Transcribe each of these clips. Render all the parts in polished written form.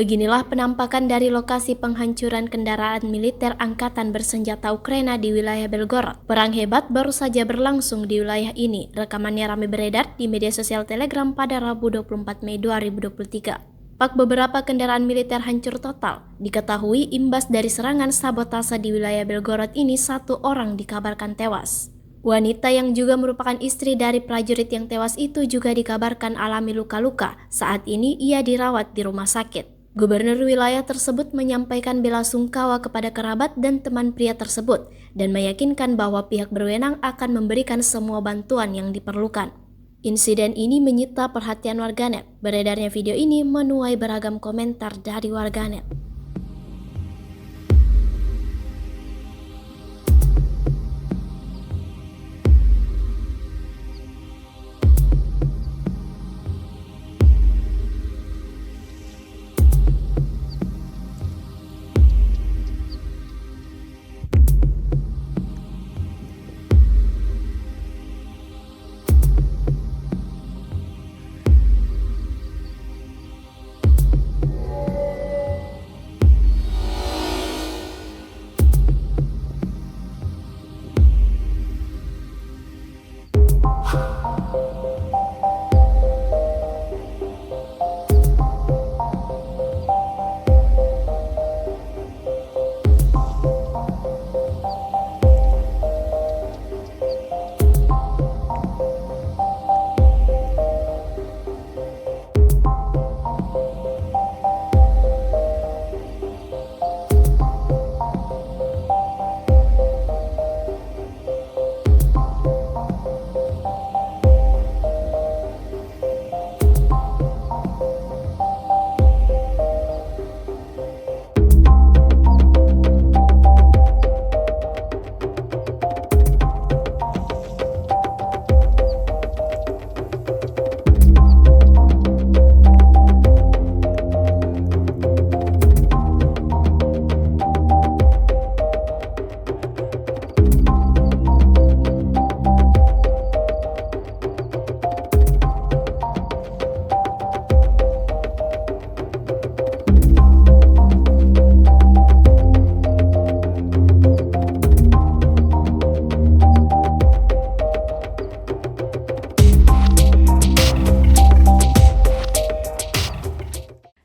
Beginilah penampakan dari lokasi penghancuran kendaraan militer Angkatan Bersenjata Ukraina di wilayah Belgorod. Perang hebat baru saja berlangsung di wilayah ini. Rekamannya ramai beredar di media sosial Telegram pada Rabu 24 Mei 2023. Beberapa kendaraan militer hancur total. Diketahui imbas dari serangan sabotase di wilayah Belgorod ini, 1 orang dikabarkan tewas. Wanita yang juga merupakan istri dari prajurit yang tewas itu juga dikabarkan alami luka-luka. Saat ini ia dirawat di rumah sakit. Gubernur wilayah tersebut menyampaikan bela sungkawa kepada kerabat dan teman pria tersebut dan meyakinkan bahwa pihak berwenang akan memberikan semua bantuan yang diperlukan. Insiden ini menyita perhatian warganet. Beredarnya video ini menuai beragam komentar dari warganet.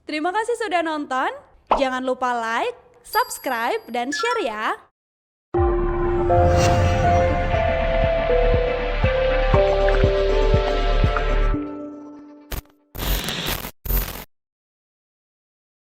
Terima kasih sudah nonton. Jangan lupa like, subscribe, dan share ya.